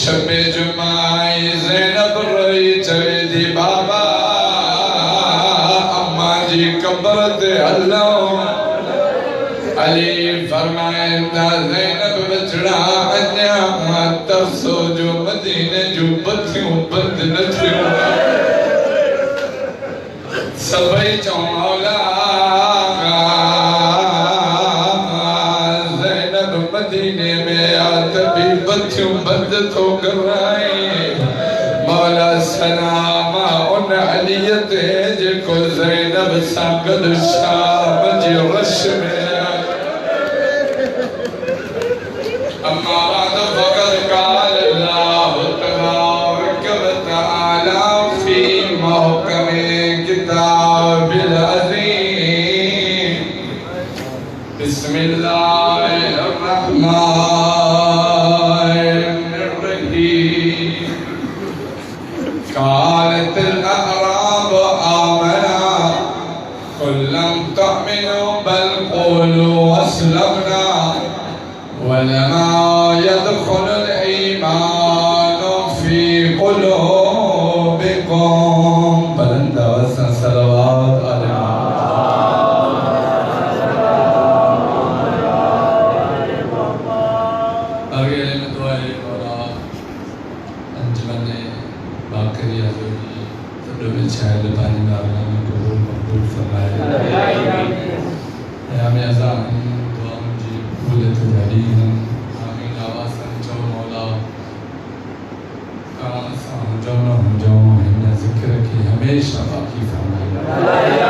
शबे जुमाई ज़ैनब रही चवे दी बाबा अम्मा जी कब्र ते अल्लाह अली फरमाइंदा ज़ैनब बचड़ा अन्या मत सो जो मदीने जो बत्तियों बंद न थियो सभई चो मौला ज़ैनब मदीने में आत भी बत्तियों बंद तो कराई मौला सलामा उन अलियत जेको ज़ैनब सां गॾु शाम जे रश में अम्मा बाद फ़क़द क़ाल अल्लाह तबारक व तआला फ़ी महकमे किताबिल अज़ीम बिस्मिल्लाहिर रहमानिर रहीम क़ालतिल अअराब आमना क़ुल लम तु'मिनु बल क़ूलू अस्लमना वलमा यदखुलुल ईमानु फ़ी क़ुलूबिकुम बुलंद आवाज़ से सलावत हमेशा बाकी फरमाए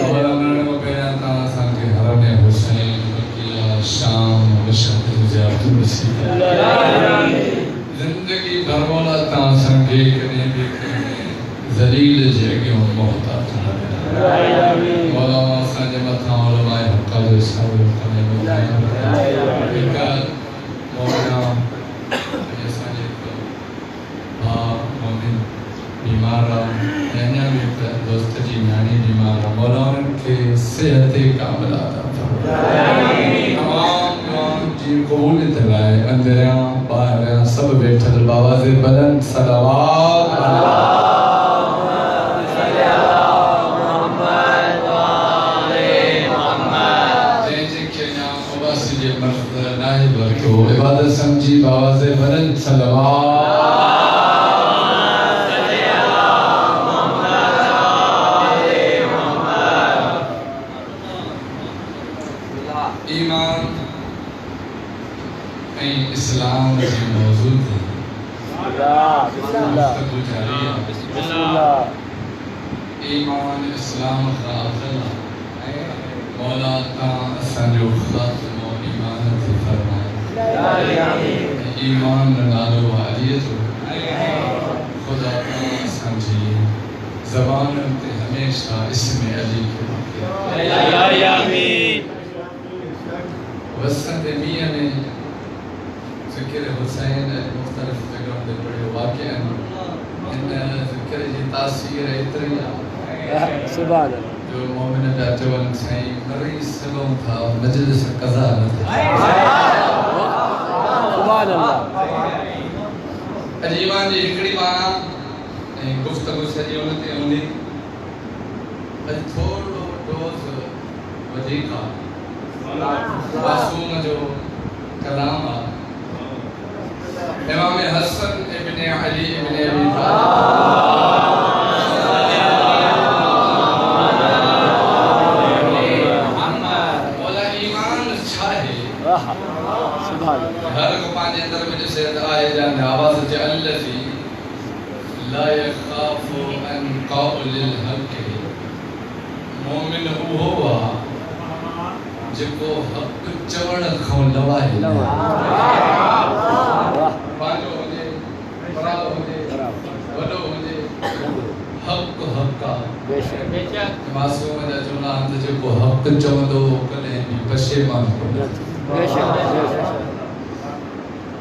और अमरण को पहला ताला संगे हरने हुसैन बकिया शाम मशहद अब्दुल रसीद जिंदगी भर मौला ताला संगे कने भी जलील जगह मोहताज मौला संगे मथा उलमाए हक़ जो सब कने मौला मोमिन बीमार रहने में दोस्त जी नानी बीमार मौला के सेहत कामिल अता फरमाए तमाम जी कबूल दिलाए अंदरिया बाहरिया सब बैठल बाबा से बुलंद सलावत इबादत समझी बाबा से बुलंद सलावत ईमान इस्लाम जी मौजूद है ईमान इस्लाम खातला मौला का संजो खातमो ईमान से फरमाए ईमान नालो वालियत खुदा का समझी ज़बान पे हमेशा इसमें अली के आमीन वसंत मियां ने ज़िक्र हुसैन मुख्तलिफ जगहों पे पढ़े वाक़या इन ज़िक्र जी तासीर इतनी सुभान अल्लाह जो मोमिन जा चवन सही मरी सलों था मजलिस कज़ा न सुभान अल्लाह अजीमान जी हिकड़ी माना गुफ्तगू सजी उनते उनी अज थोड़ो डोज वधीक मासूम जो कलाम इमाम हसन इब्न अली इब्न अबी तालिब मौला ईमान छा है सुभान हर को पांच अंदर में जैसे आए जान आवाज जे अल्लज़ी ला यखाफु अन क़ौलिल हक़ मोमिन वो हुआ जिको हक़ चवण खां लवाए पांजो हुजे बराबर हुजे वॾो हुजे हक़ हक़ बेशक मासूम जा चवणा त जेको हक़ चवंदो कॾहिं बि पशेमान कोन्हे बेशक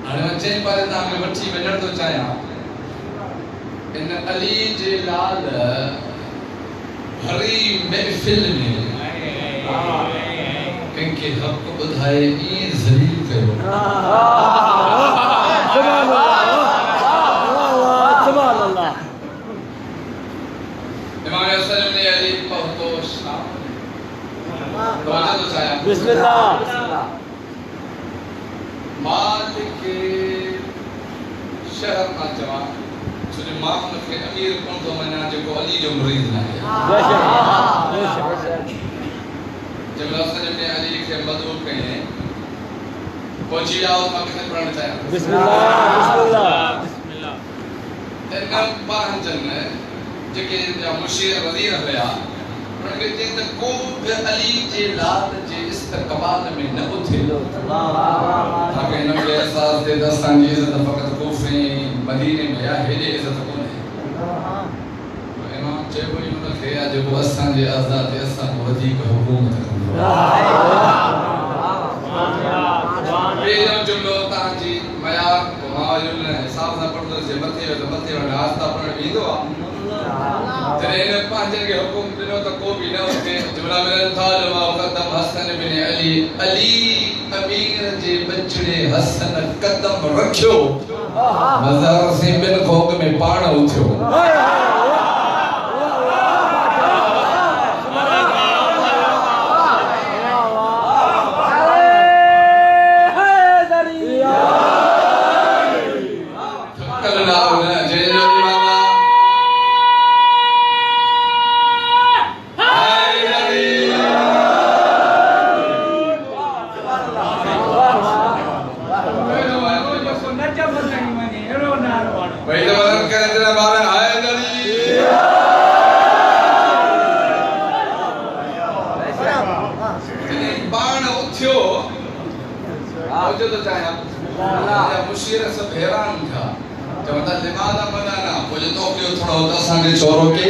हाणे चई पारे तव्हांखे वठी वञण थो चाहियां इन अली जे लाल भरी महफ़िल में कंहिंखे हक़ ॿुधाए ईअं ज़लील कयो बिस्मिल्लाह। मालिक शहर ना चवा छो मां उनखे अमीर कोन थो मञा जेको अली जो मुरीद न आहे। जब असां ने अली खे मदऊं कई पहुची जाओ मां किथे पढ़ण चाहियां। बिस्मिल्लाह। इन पांचन जेके मुशीर वज़ीर हुया उनखे चई त को बि अली जे लाल जे इस्तक़बाल में न उथे। ताकि इन खे एहसास थिए त असांजी इज़त फ़क़त कूफे मदीने में आहे, हेॾे इज़त कोन्हे। इमाम चइबो ई उनखे आहे जेको असांजे आज़ाद असां खां वधीक हुकूमत कंदो। पहिरियों जुमिलो तव्हांजी मयार हिसाब सां पढ़ंदुसि मथे वियो त मथे वटि आस्ता पढ़णु ईंदो आहे। जॾहिं हिन पंहिंजनि खे हुकुम ॾिनो त को बि न उथे। जुमिला मिलनि था जो मां मुक़द्दम हसन बिन अली अली अमीर जे बचड़े हसन कदम रखियो मज़ार से बिन खोग में पाण उथियो। मुशीर सब हैरान था चवंदा लिमादा मनाना पोइ तो के थोड़ो त असांखे छोरो के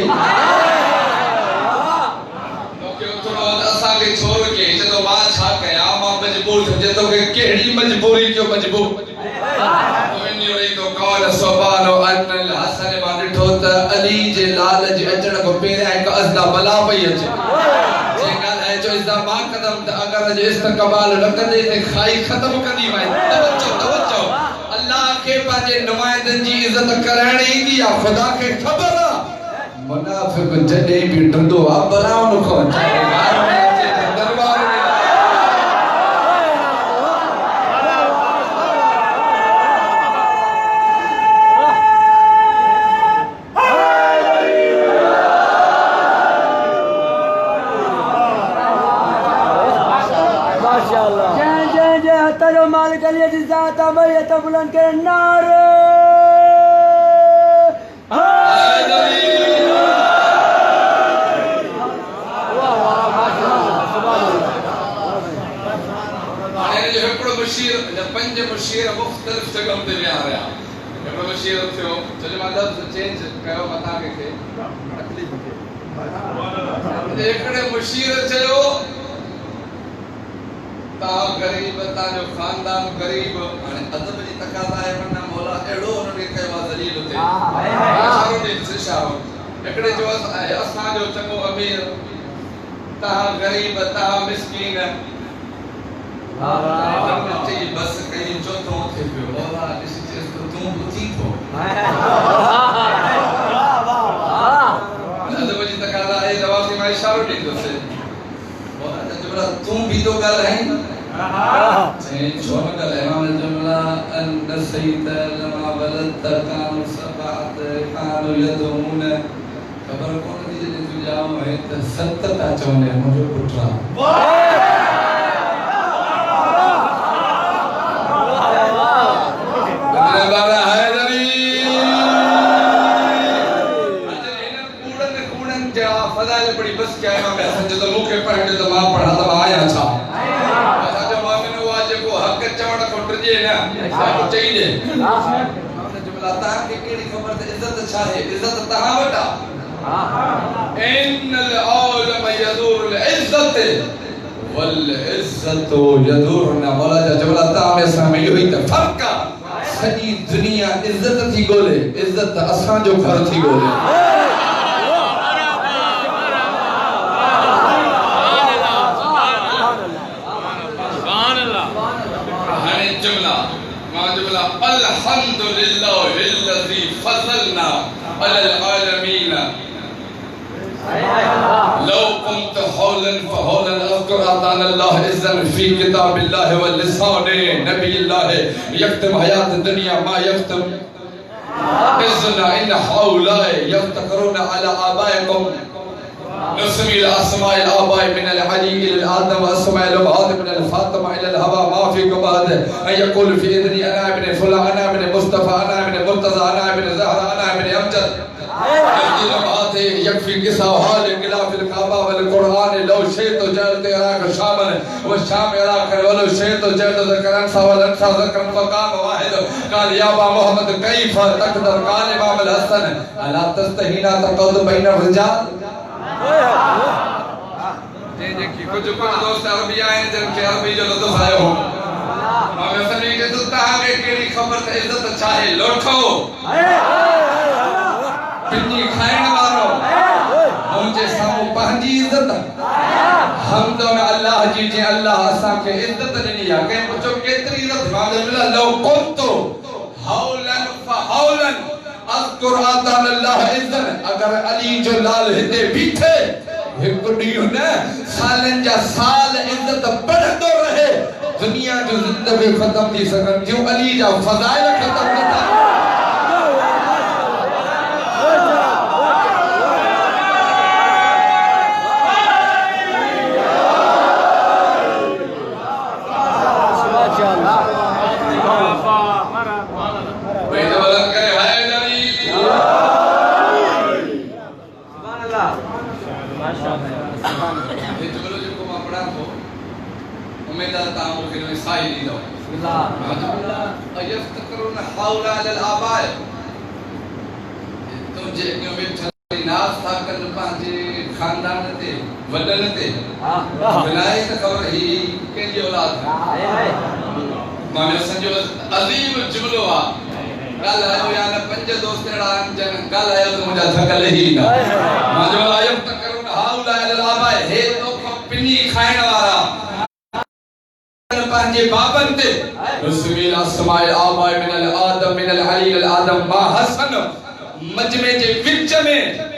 तो के थोड़ो त असांखे छोरो के जदो मां छा कया मां मजबूर थे तो के केड़ी मजबूरी जो मजबूर तो इनी वई तो कौन सुभान अन हसन मां ॾिठो त अली जे लाल जे अचण को पहिरियां हिकु अज़दा बला पई अचे जे ॻाल्हि जो इज़ा मां कदम त अगर जे इस्तक़बाल न कंदे ते खाई ख़त्म कंदी वई। तवज्जो अल्लाह के पंहिंजे नुमाइंदनि जी इज़त करण ईंदी आहे। ख़ुदा खे ख़बर आहे मुनाफ़िक़ जॾहिं बि डंडो आहे बलाउन खां घर में अचे त दरबार में मालिक अली जी ज़ात अमयत बुलंद के नारे पंज मुशीर मुख़्तलिफ़ जगह ते विया हुया। हिकिड़ो मुशीर थियो चले मां लफ़्ज़ चेंज कयो मथां खे तकलीफ़ थे। हिकिड़े मुशीर चयो ता गरीब ता जो खानदान गरीब हाने अदब जी तकाज़ा है वरना मौला एड़ो उनके कयो दलील थे इशारो दे इशारो हिकिड़े जो असां जो चङो अमीर ता गरीब ता मिस्कीन चई बस कई चोथों थे पियो मौला ॾिस चेस तो तूं ॿुधी थो अदब जी तकाज़ा है जवाब में इशारो ॾींदुसि मौला जबरा तू भी तो गल है छोड़ गल इमाम जुमला अन सैयद लमा वलद कान सबात कान यदून खबर कोन थी जे तू जाओ है त सत ता चवने मुझे पुटरा बाबा हैदरी अजन कूड़न जा फजाइल बड़ी बस क्या इमाम हसन जो मुखे पढ़े तो मां पढ़ा तो आया छा चवण को ट्रजे न सब चाहिए हमने जुमला ता के केड़ी खबर ते इज्जत छा है इज्जत तहा वटा इन अल औलम यदूर अल इज्जत वल इज्जत यदूर न मौला जुमला ता में सामे यही त फर्क सजी दुनिया इज्जत थी गोले इज्जत असा जो घर थी गोले अल्हम्दुलिल्लाहिल्लज़ी फज़लना अलल आलमीन لو كنت حولا فحولا اذكر اعطان الله اذن في كتاب الله واللسان نبي الله يختم حياة الدنيا ما يختم اذن ان هؤلاء يفتقرون على ابائكم نسمي الاسماء الاباء من العلي الى الادم واسماء الامهات من الفاطمه الى الهوى ما فيكم بعد ان يقول في اذني انا ابن فلان انا ابن مصطفى انا ابن مرتضى انا ابن زهره انا ابن امجد الامهات يكفي قصه وحال خلاف الكعبه والقران لو شئت جعلت عراق شاما والشام عراقا ولو شئت جعلت ذكرا والانثى ذكرا فقام واحد قال يا ابا محمد كيف تقدر قال امام الحسن الا تستهين تقعد بين الرجال देखिए कुछ दोस्त अरबी आए जिनके अरबी जो लुत्फ आयो हो हमें सभी के तो तागे केड़ी खबर ते इज्जत चाहे लोठो पिन्नी खाइण वारो मुझे सामू पंहिंजी इज्जत हम तो अल्लाह जी जे अल्लाह असा के इज्जत ॾिनी आहे के पुछो केतरी इज्जत मां मिला लो कुंतो हौलन फहौलन अज़कुर आतान अल्लाह इज़्ज़न अगर अली जो लाल हिते बीठे हिकु ॾींहुं न सालनि जा साल इज्जत बढ़ंदो रहे दुनिया जो ज़िंदगी ख़त्म थी सघनि थियूं अली जा फ़ज़ाइल ख़त्म न थिया खानदान ते वडन ते बिनाए त खबर ही केंजी औलाद मामे संजो अजीम जुमलो आ कल आयो या न पंज दोस्त एड़ा जन कल आयो तो मुजा थकल ही ना माजो आयो त करून हाउला अल आबाए हे तो पिनी खाइण वारा पंजे बाबन ते रसूल अस्माए आबाए मिन अल आदम मिन अल अली अल आदम मा हसन मजमे जे विच में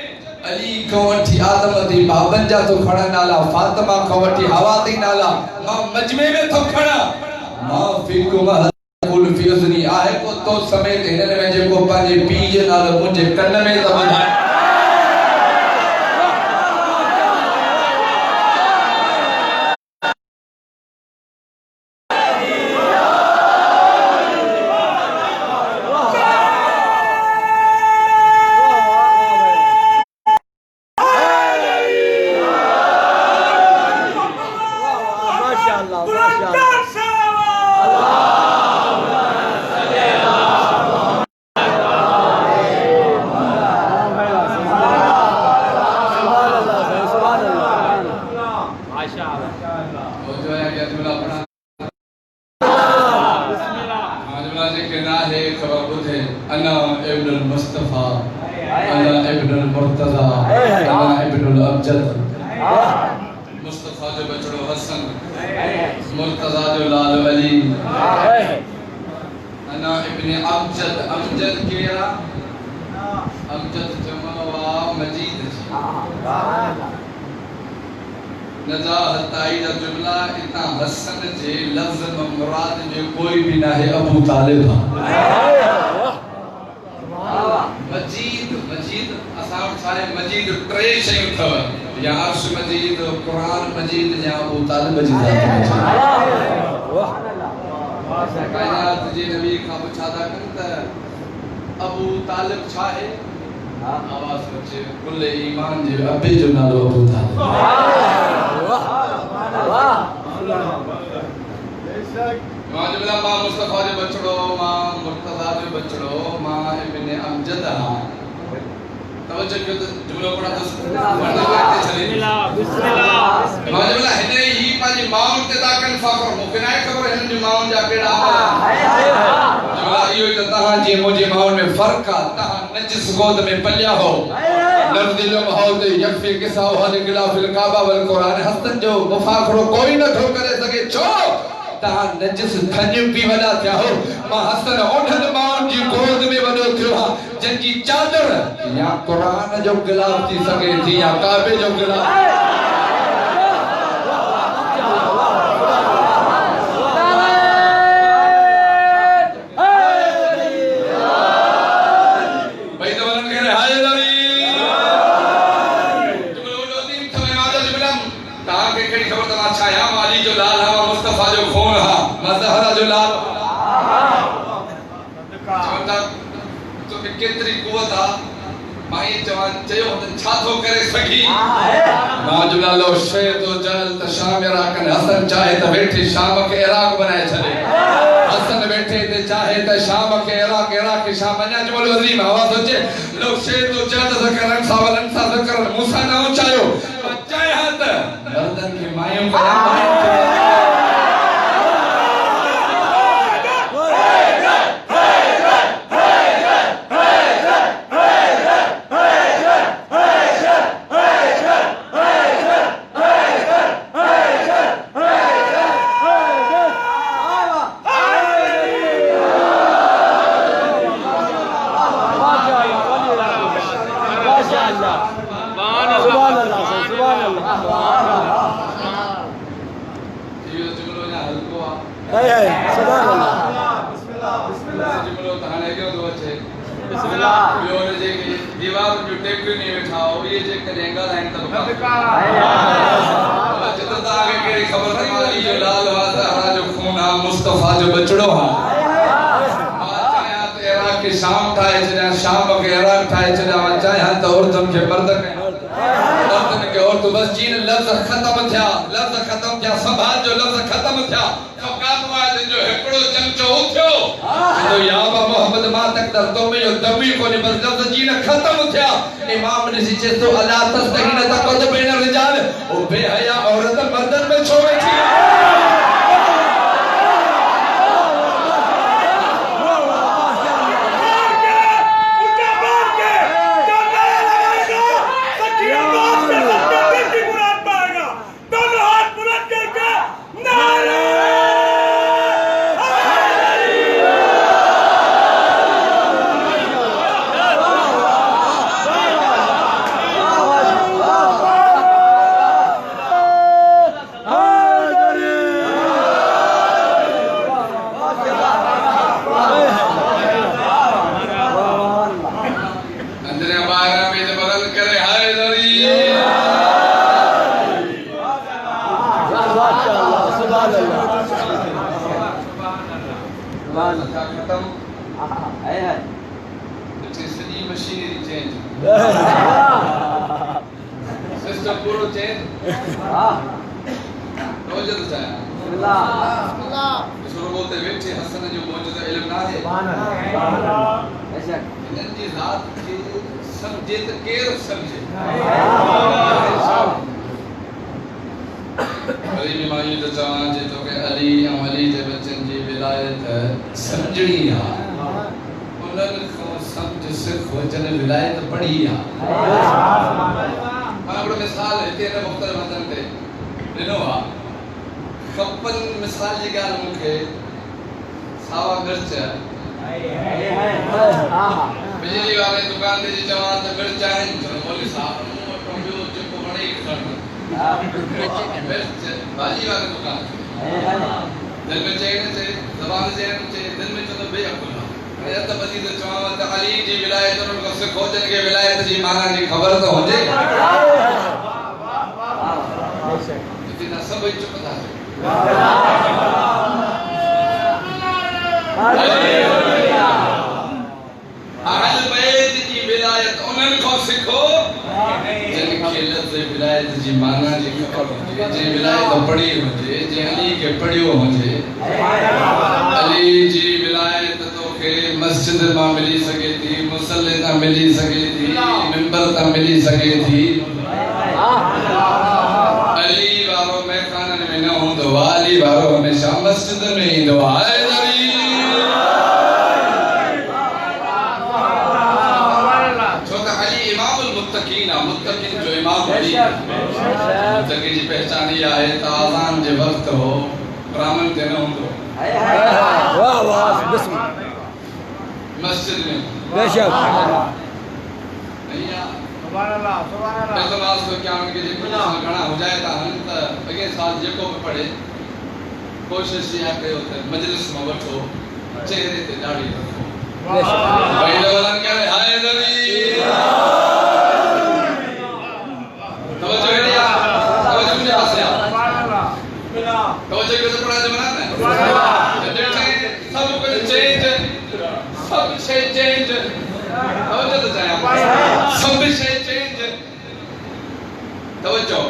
अली कवठी आदम दी बाबन जा तो खड़ा नाला फातिमा कवठी हवा दी नाला मां मजमे में तो खड़ा मां फीकुम कुल फियजनी आहे को तो समेत हिनन में जेको पाजे पी जे नालो मुझे कन में त ॿुधाए मुस्तफा जो बचड़ो हसन मुर्तजा जो लाल अली अना इब्न अमजद अमजद केरा अमजद जमावा मजीद नजाहत ताई दा जुमला इतना हसन जे लफ्ज में मुराद जो कोई भी ना है अबू तालिब मजीद मजीद असां सारे मजीद ट्रे शयूं थव या अर्श मजीद कुरान मजीद या अबू तालिब जी ज़ात कायनात जे नबी का पुछादा कन त अबू तालिब छा है आवाज बचे कुल ईमान जे अबे जो नालो अबू तालिब वाह मां जुमला मां मुस्तफा जो बचड़ो मां मुर्तजा जो बचड़ो मां इब्न अमजद हां तवज्जो कयो त जुमलो पढ़ा तो वरना करते चले बिस्मिल्लाह मां जुमला हिने ही पाजी माउन ते दाकन फाकर मुके ना खबर हिन जो माउन जा केड़ा हाय जुमला इयो त तहां जी मुजे माउन में फर्क आ तहां नजिस गोद में पलिया हो नरदिलो माहौल दे यफी किसा हल खिलाफ अल काबा वल कुरान हसन जो मुफाखरो कोई न थो करे सके छो तहां नजिस खन पी वदा थिया हो मां हसन ओठन माउन जी गोद में वडो थियो हा जन जी चादर या कुरान जो गिलाफ थी सके थी या काबे जो गिलाफ केतरी कुवत आ माई जवान चयो त छा थो करे सकी माजुला लो शे तो जल त शाम इराक ने हसन चाहे त बैठे शाम के इराक बनाए छले हसन बैठे ते चाहे त शाम के इराक इराक के शाम अञा जो अजीम आवाज सोचे लो शे तो जल त करन सावलन सा करन मूसा ना चायो चाहे हाथ मर्दन के मायूं का दीवार जो टेक नहीं बैठा हो ये जे करेंगा लाइन तक जितना आगे केरी खबर तुम्हारी जो लाल वादा जो खूना मुस्तफा जो बचड़ो हा चाहे तो इराक के शाम ठाए छे शाम के इराक ठाए छे चाहे तो और तुम के मर्द के और तो बस जीन लफ्ज खत्म थिया संभाल जो लफ्ज खत्म थिया फकात वाले जो हेकड़ो चमचो उठ्यो तो याबा मोहम्मद मा तक दर तो में जो दमी को ने बस लफ्ज जीन खत्म थिया इमाम ने सीचे तो अला तस्तहीन तकद बैन रिजाल ओ बेहया औरत मर्दन में छो बैठी सिस्टम पूरा चेंज रोज तो चाहे शुरू बोलते बैठे हसन जो मौजूद इल्म ना है ऐसा इनन जी जात के समझे तो केर समझे अली में मायूं तो चवां जे तो के अली जे बच्चन जी विलायत समझणी आ उनन को समझ सिख वचन विलायत पढ़ी आ मां बड़ो मिसाल हिते ने मुख्तलिफ वतन ते दिनो आ कपन मिसाल जी गाल मुखे सावा मिर्च बिजली वाले दुकान ते जी चवां त मिर्च आहिन मौलवी साहब तो जो जेको वणे खण मिर्च भाजी वाले दुकान दिल में चाहिए ज़बान से दिल में तो बेअकुल है त मजीद चवां त अली जी विलायत उन को खोजन के विलायत जी माना जी खबर तो होजे इतना सब चुप था अहल बैत जी विलायत उनन को सिखो जिनके लफ्ज़ विलायत जी माना जी खबर होजे जे विलायत पढ़ी होजे जे अली के पढ़ियो होजे अली जी विलायत तो के मस्जिद में मिली सके थी मुसल्ले ता मिली सके थी मिंबर ता मिली सके थी अली वारो में कानन में न होंदो अली वारो हमेशा मस्जिद में इंदो आए मुत्तकीन जो इमाम अली मुत्तकी जी पहचान ये है ताज़ान जे वक्त हो ब्राह्मण ते न होंदो वाह वाह बिस्मिल्लाह मस्जिद में बेशक नहीं यार सुभान अल्लाह इखलास तो क्या उनके जे कुछ घणा हो जाए ता हन त अगे साल जेको भी पढ़े कोशिश या कयो त मजलिस में वठो चेहरे ते दाढ़ी रखो भाई लोगन कहे हाय नबी तवज्जो हेडिया तवज्जो मुझे पास आ सुभान अल्लाह तवज्जो के पढ़ा जमाना है सुभान अल्लाह सब कुछ चेंज सब शे चेंज तवज्जो तो चाहिए सब शे चेंज तवज्जो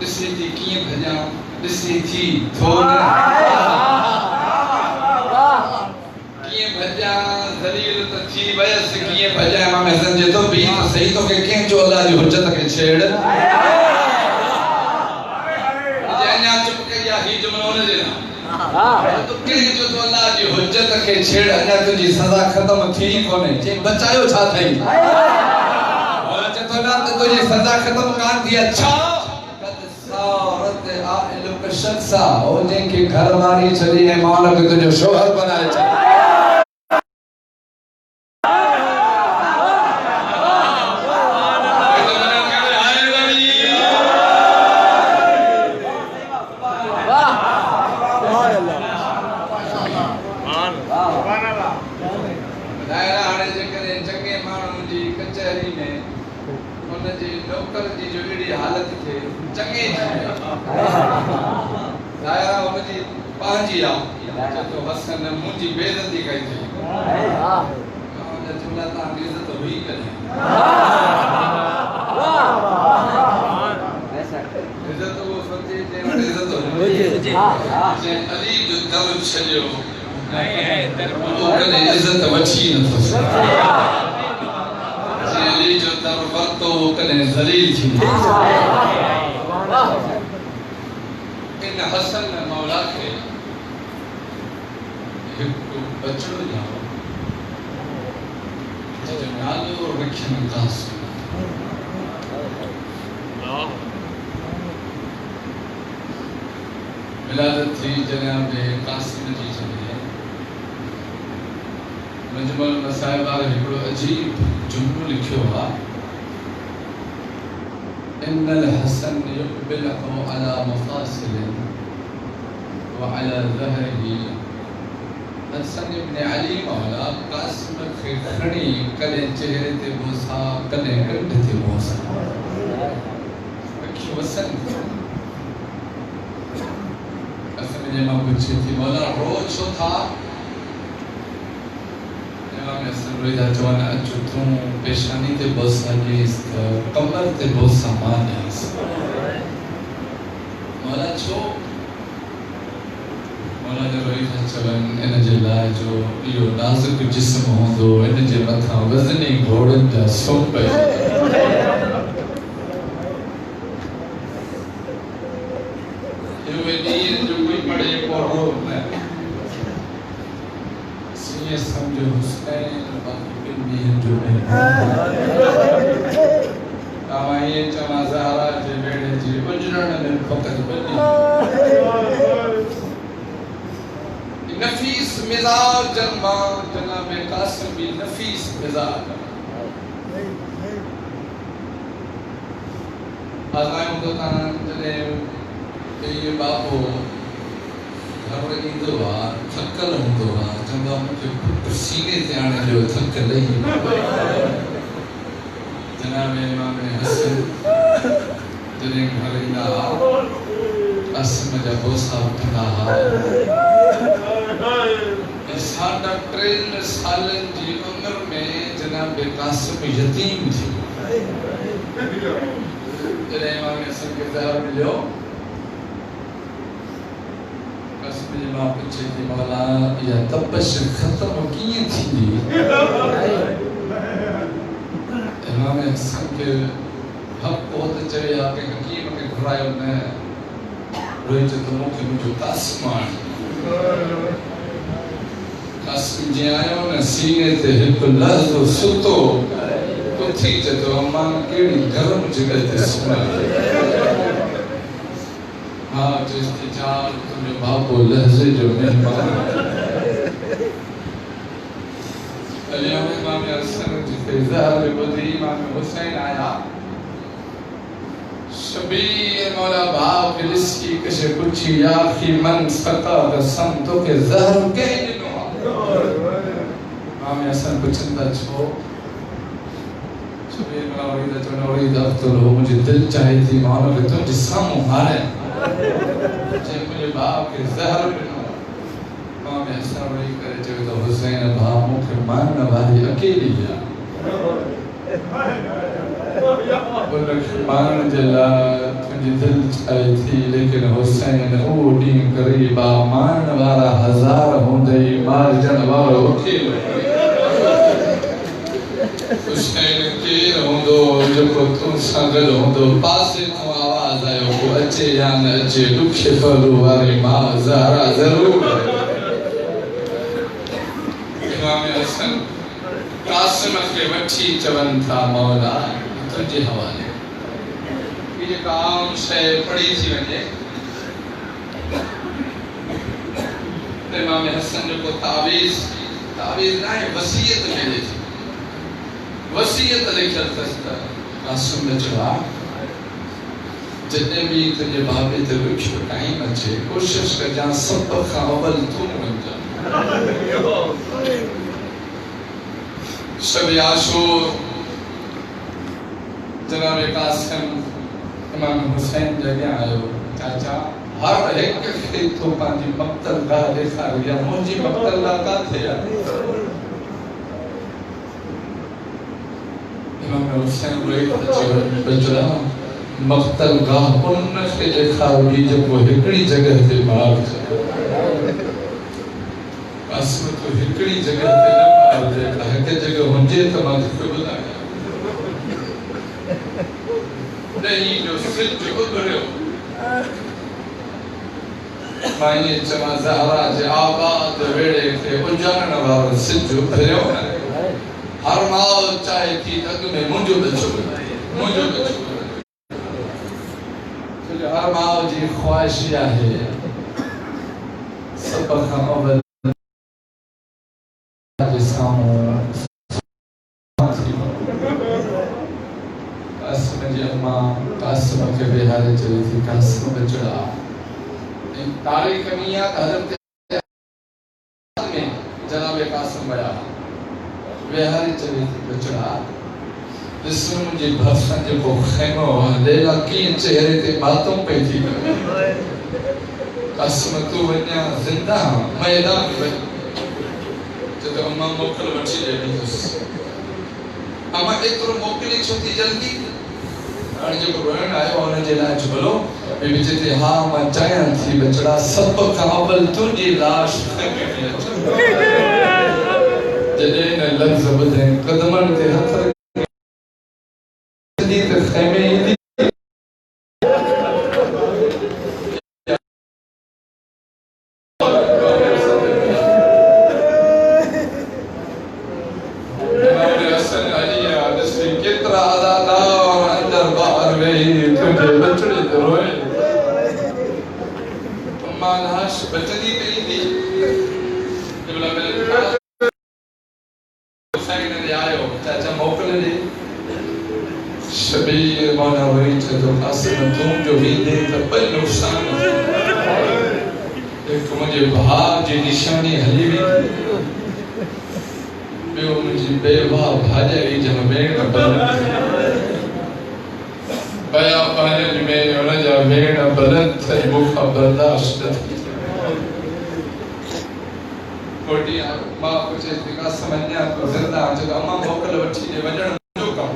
ॾिसी थी कीअं भॼां ॾिसी थी थोड़ कीअं भॼां ज़लील त थी वयसि कीअं भॼां इमाम हसन जे तो बि तो सही तो के कंहिं जो अल्लाह जी हुज्जत खे छेड़ अञा चुप कई आहे ही जुमलो न जे तो कंहिं जो तो अल्लाह जी हुज्जत खे छेड़ अञा तुंहिंजी सज़ा ख़त्म थी कोन्हे जे बचायो छा थई चतो ना त तुंहिंजी सज़ा ख़त्म कान थी अच्छा औरत आइल के शख्सा ओ जंहिंखे घर वारी छॾी ऐं मौला खे तुंहिंजो शोहर बनाए छॾी हसन मुझी बेइज्जती कई थी जुमला ता इज्जत हुई करे इज्जत वो सोचे जे इज्जत हुई जे अली जो दर छलियो वो कने इज्जत वठी न थो जे अली जो दर वरतो वो कने ज़लील थी इन हसन मौला के बचड़ो जाओ जो नालो रखन कासिम मिलादत थी जनाब कासिम जी जने मजमुल मसाइब वाले हिकड़ो अजीब जुमलो लिखियो है इन्नल हसन युकबिलहु अला मफासिल व अला ज़हरिही हसन इब्न अली मौला कासिम खे खणी कॾहिं चेहरे ते बोसा कॾहिं कंठ ते बोसा अखियूं वसन कासिम जे मां पुछे थी मौला रो छो था इमाम हसन रोईदा चवनि अचो तूं पेशानी ते बोसा ॾेस त कमर ते बोसा मां ॾेस मौला छो मौला जो रोईदा चवनि इन जे लाइ जो इहो नाज़ुक जिस्म हूंदो इन जे मथां वज़नी घोड़नि जा सूंप इहो ॾींहं जो कोई पढ़े पढ़ो न सीए सम्झो हुसैन बाक़ी ॿिनि ॾींहंनि जो न तव्हां इहे चवां ज़हरा जे बेड़े जे उजड़ण में फ़क़ति ॿ नफीस मिजाज जन्मा जनाब कासिम भी नफीस मिजाज आज़मायूं तो तां जने ये बापो घर ईंदो आहे थकल हूंदो आहे चवंदो आहे मूंखे पुट सीने ते आणे जो थक लही जनाब इमाम हसन जॾहिं घर ईंदा हुआ कासिम जा बोसा वठंदा हुआ साढ़ा 3 सालन जी उम्र में जनाब कासिम यतीम थी जॾहिं इमाम हसन खे ज़हर मिलियो कासिम जी मां पुछे थी मौला इहा तपश ख़त्म कीअं थींदी इमाम हसन खे हक़ हो त चवे हा कंहिंखे कीअं मूंखे घुरायो न रोई चयो त मूंखे मुंहिंजो कासिम आणे कासिम जी आयो न सीने ते हिकु लहज़ो सुतो उथी चयो अम्मा कहिड़ी गरम जॻह ते सुम्हियो हा चएसि थी चाल तुंहिंजो बाबो लहज़े जो महिमान اليوم إمام الحسن في ذهب بدري إمام حسين आया शबीर मौला भाव के लिस्की कशे कुछी आखी मन सका दसम तो के जहर के दिनो इमाम हसन पुछंदा छो शबीर मौला तो नौरी दफ्तर हो मुझे दिल चाहे थी मानो कि तुम जिसम हारे जे मुझे भाव के जहर दिनो इमाम हसन वही करे जो तो हुसैन भाव मुखे मान भाई अकेली है मान जला तुझी दिल चाहे थी लेकिन हुसैन ओडी करीबा मान वाला हजार होंदे मार जन वाला वकील हुसैन के होंदो जको तू संगल होंदो पासे को आवाज आयो को अचे या न अचे दुखे फलो वाली मां ज़हरा जरूर इमाम हसन कासिम के वठी चवन था मौला तुझे हवाले ये काम से पड़ी थी वने इमाम हसन को तावीज ना वसीयत मिली थी वसीयत लिखल था कासिम ने चला जितने भी तुझे बाबे ते रुख टाइम अचे कोशिश कर जा सब खां अवल तू बन जा शब आशूर जनाब कासिम इमाम हुसैन जगह आयो चाचा हर एक के तो पांजी मक्तल गाह देखा या मुझी मक्तल ला का थे इमाम हुसैन रोई बचड़ा मक्तल गाह उन से देखा हुई जब वो हिकड़ी जगह ते मार कासिम तो हिकड़ी जगह ते न मार देखा है के जगह हुंजे तो मां को बुलाया नहीं जो सिद्ध उभरियो माने चमा ज़हरा जे आबाद वेड़े के उजारण वारो सिद्ध उभरियो हर मां चाहे थी तक में मुंजो बचो तो हर मां जी ख्वाहिश है सब खां अवल जिसामो कासिम जी अम्मा कासिम के बिहारे चली थी कासिम बचड़ा इन तारीख मियां हजरत में जनाब कासिम बया बिहारे चली थी बचड़ा जिसमें मुझे भरसन जो खैमो लेला की चेहरे ते बातों पे थी कासिम तू वन्या जिंदा मैदान में तो अम्मा मोकल वठी देनी बस अम्मा एतरो मोकली छोती जल्दी और जो रोहन आयो उन जे लाइ बोलो बे विचते हां मां चाहियां थी बचड़ा सब काबल तुझी लाश जदे न लफ्ज ॿुधे कदमन ते हथ दी ते खैमे ईंदी शबीर मौला वही तो कासिम तुम जो भी दे तो बल नुकसान एक मुझे भाव जी निशानी हली भी बेओ मुझे बेवा भाजे भी जब बेण बल बया पाने में उन जा बेण बलंद थे मुखा बर्दाश्त कोटी मां कुछ कासिम अन्या को जिंदा जो अम्मा मोकल वठी जे वजण जो कम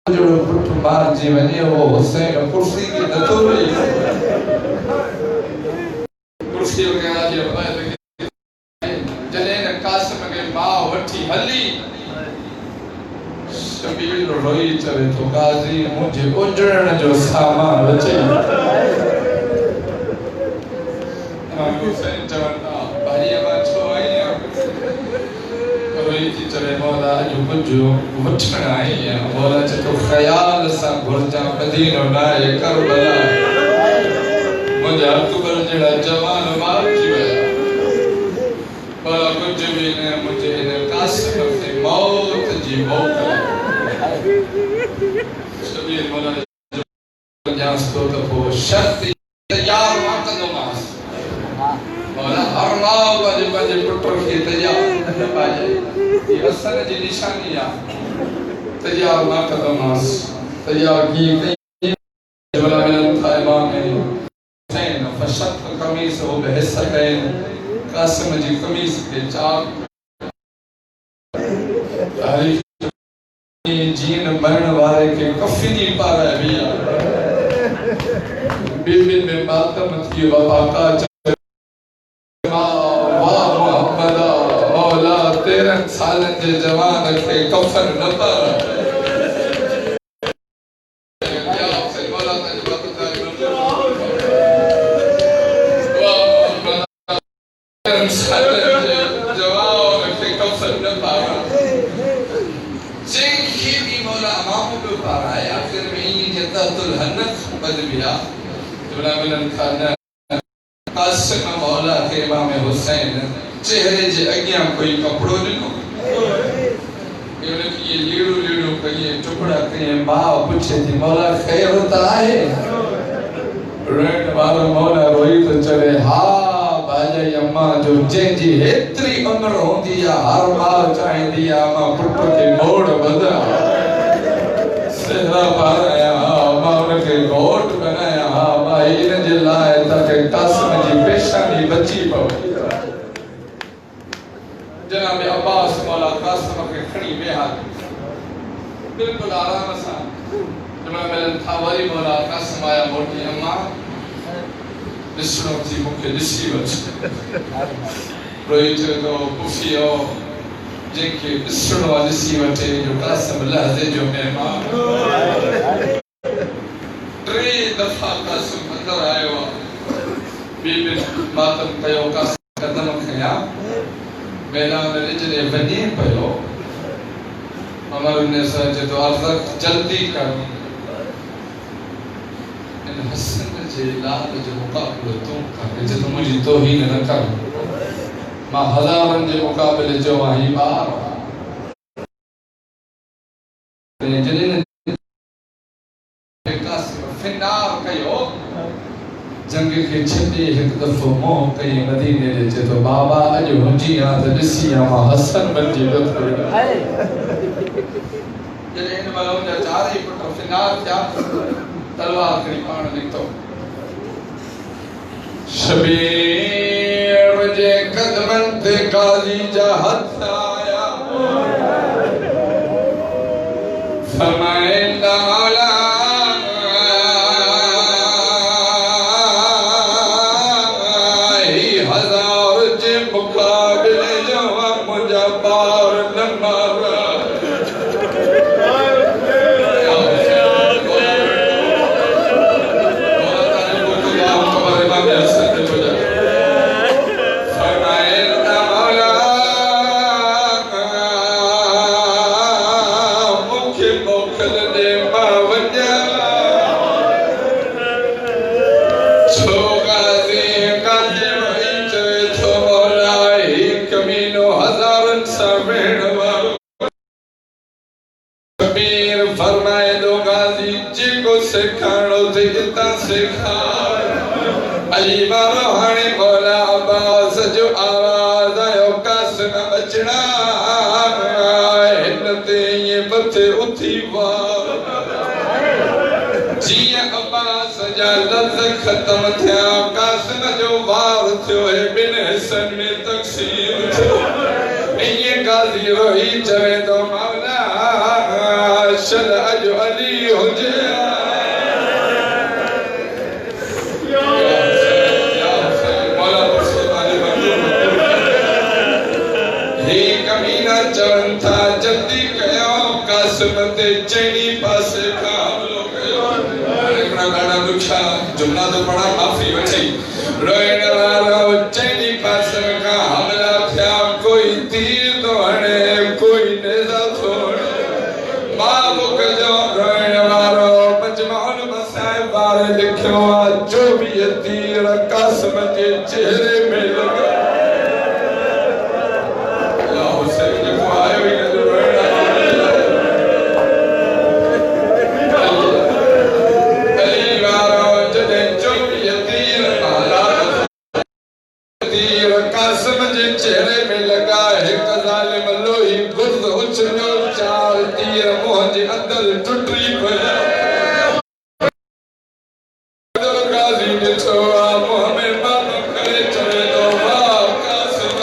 जो पुट मार जी वने वो हुसैन कुर्सी की नतुरी कुर्सी वगैरह जो जने न कासिम के मां वठी हली शबीर रोई चवे तो गाजी मुझे उजड़न जो सामान बचे हुसैन चवंदा भाई मां छो आई रोई थी चवे मौला जो कुछ वठण आई मौला जो ख्याल सा घुरजा मदीनो नाए करबला मुझे अकबर जड़ा जवान मार जी वया पर कुछ भी ने मुझे ने कासिम से मौत जी मौत शबीर मौला जास तो वो शक्ति तैयार वक्त दो मास मौला हर मां बाजे बाजे पुत्र के तैयार बाजे ये असल जी निशानी है तैयार वक्त दो मास तैयार की जबला मिलन था इमाम हुसैन फशत कमीज हो बहसा है कासिम जी कमीज के चाक तारीख जीन मरण वाले के कफनी पारा बिया बिन में मातम की बाबा का वाह मोहम्मद मौला 13 साल के जवान के कफन न पारा कासिम मौला के इमाम हुसैन चेहरे जे अगियां कोई कपड़ो ॾिनो ये लीड़ो लीड़ो कहिए टुकड़ा कहिए मां पुछे थी मौला ख़ैर त आहे रोइण वारो मौला रोई तो चढ़े हा बाजा अम्मा जो जंहिंजी हेतिरी उम्र हूंदी आहे हर मां चाहींदी आहे मां पुट खे मोड़ बधा सेहरा पाराया मां उनखे घोट बनाया मां इन जे लाइ ताके कासिम जी पेशानी बची पवे जनाब अब्बास मौला कासिम खे खणी वेहा बिल्कुल आराम सां जमा मिलन था वरी मौला कासिम आया मोटी अम्मा ॾिसणो थी मूंखे ॾिसी वठ रोई चयो तो पुफियो जंहिंखे ॾिसणो आहे ॾिसी वठे जो कासिम लहज़े जो महिमान 3 दफ़ा कासिम अंदर आयो बीबी मातम कयो कासिम कदम खया मैदान में जॾहिं वञे पियो अमर ने चयो तो अर्ज़ जल्दी कर इन हसन जे लाल जो मुक़ाबिलो तूं कर जे तूं मुंहिंजी तौहीन न कर मां हज़ारनि जे मुक़ाबिले जो आहीं ॿार जॾहिं कासिम फिनार कयो जंग के छॾे हिकु दफ़ो मोह कई मदीने जे चए तो बाबा अॼु हुंजी आ त ॾिसी आ मां हसन बणिजी वियो जॾहिं हिन महिल हुनजा 4 पुट फिनार थिया तलवार खणी पाण निकितो शबीर जे कदमनि ते गाज़ी जा हथ आया फरमाइंदा मौला खत्म थिया कासिम जो वार थियो है बिन हिस्सन में तक़सीम थियो ये गाज़ी रोई चवे तो मौला शल अजो अली हुजे मौला ही कमीना चवन था जल्दी कयो कासिम ते चैनी पासे का हमलो कयो गाना दुखा जुमला तो पढ़ा माफी वठी रोइण वारो चैनी पासे का हमला थिया कोई तीर तो हणे कोई नेज़ा थोड़े मां बुक जो रोइण वारो मजमूल मसाइब वारे लिखियो 24 तीर के चेहरे में लगा या हुसैन को आए हुए चेहरे में लगा है कजालिम लोही गुर्द उछलो चार तीर मुंहिंजे अंदर टुटी पया गाजी ॾिठो आहे मुहम्मद बाबा करे चवे थो वाह कासिम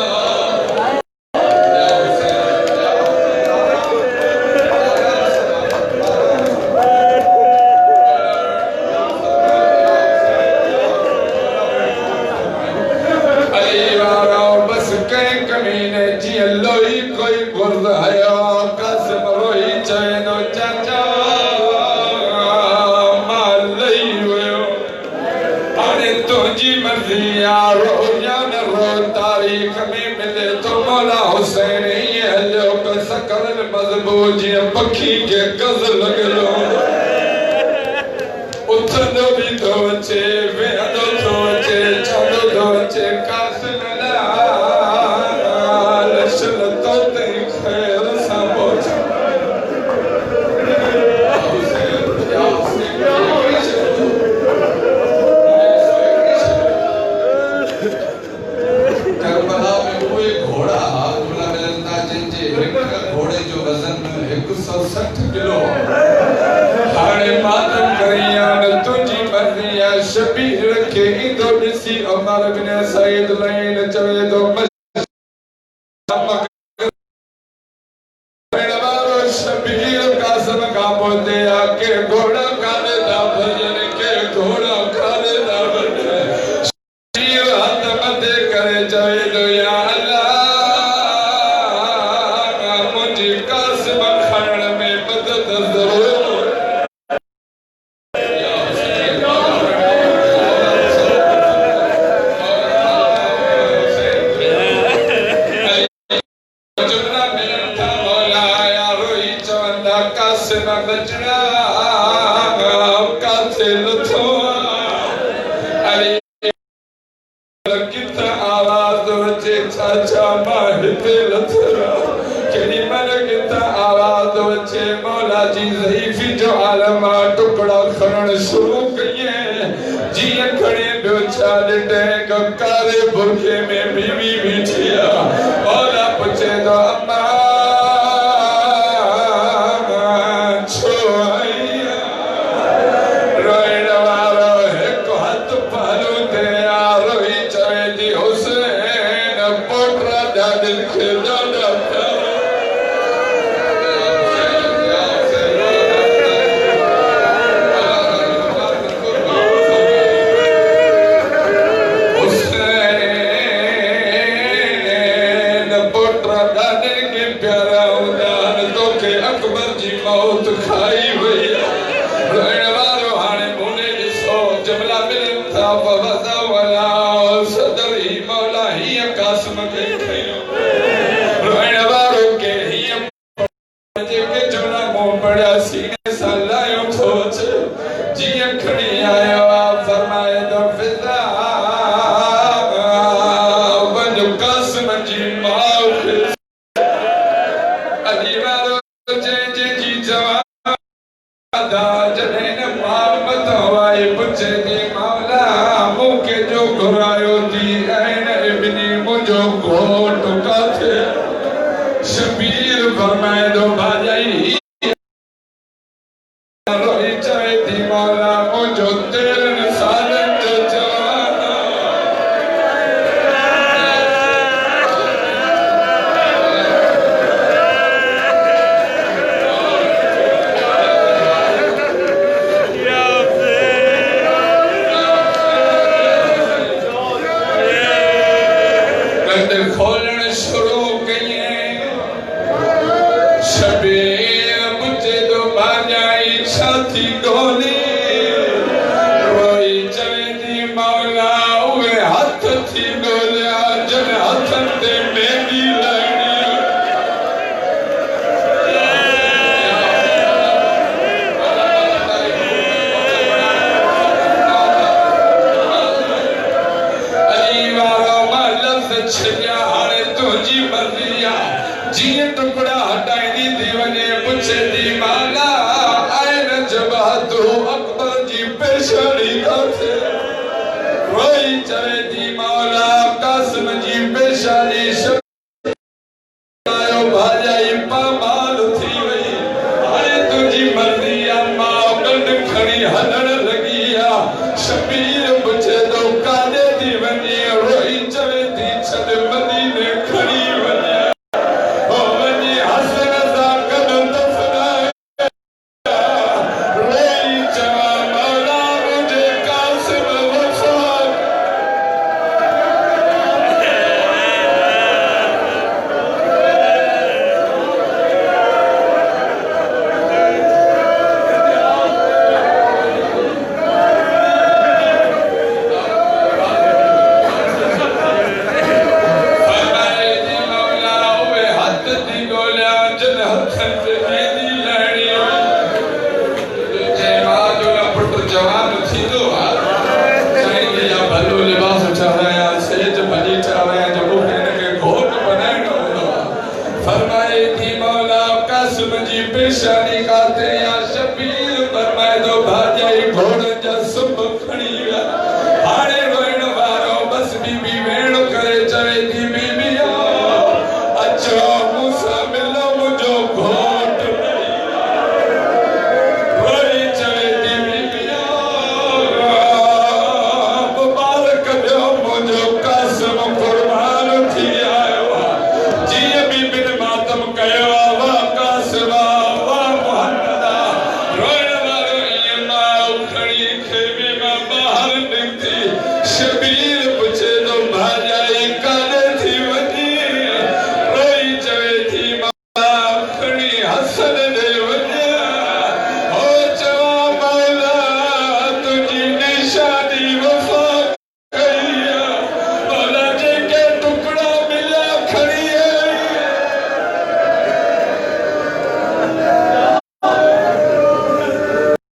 कमीने जी लोही कोई गुर्द हयो कासिम रोही चवे थो चाचा मां लही वियो हाणे तुंहिंजी मर्ज़ी आहे रो या न रो तारीख़ में मिले थो मौला हुसैन ईअं हलियो त सकरल मज़बूत जीअं पखी खे गज़ लॻियलु उथंदो बि थो अचे वेहंदो थो अचे चवंदो थो अचे कासिम घोड़े जो वजन 160 किलो हाणे मातम करियान तुझी मर्ज़ी आहे शबीर खे ईंदो ॾिसी उमर बिन सईद लैन चवे थो शबीर कासिम खां पोइ के घोड़ा काने था भॼन के घोड़ा काने था भॼन शबीर हथ मथे करे चवे थो या टुकड़ा खरण शुरू कये जीअं खणे ॿियो छा ॾिठे कारे बुरखे में बीवी बीठी आहे मौला पुछे थो अम्मा छो आई रोइण वारो हिकु हथ पहलू ते रोई चवे थी हुसैन पोटरा ॾाॾनि खे ॾाढा शबीर फरमाए दो भाई रोई चाहे थी मौला मुझो तेरे सालन जो जवाना खोलने शुरू किए शबीर मुझे तो बाजाई छाती गोली पेशानी काथे रोई चवे थी मौला कासिम जी पेशानी आयो भाजाई पामाल थी वई हाणे तुझी मर्जी अम्मा गंढ खणी हलण लगी आ शबीर पुछे तो काॾे थी वञे रोई चवे थी छॾ मदीने खणी वञे ओ वञे हसन सां गॾु दफ़नाए रोई चवा मौला मुंहिंजे कासिम वफ़ाक़ फरमाए थी मौला उहे हथ थी ॻोल्हियां जिन हथनि ते मेहंदी लहणी हुई तुंहिंजे माउ जो पुटु जवान थींदो आहे चाहींदी आहे भलो लिबास ठहिरायां सेज भॼी ठहिरायां जो मूंखे हिनखे घोट बनाइणो हूंदो आहे फरमाए थी मौला कासिम जी पेशानी काथे या शबीर फरमाए थो भाॼाई घोड़नि जा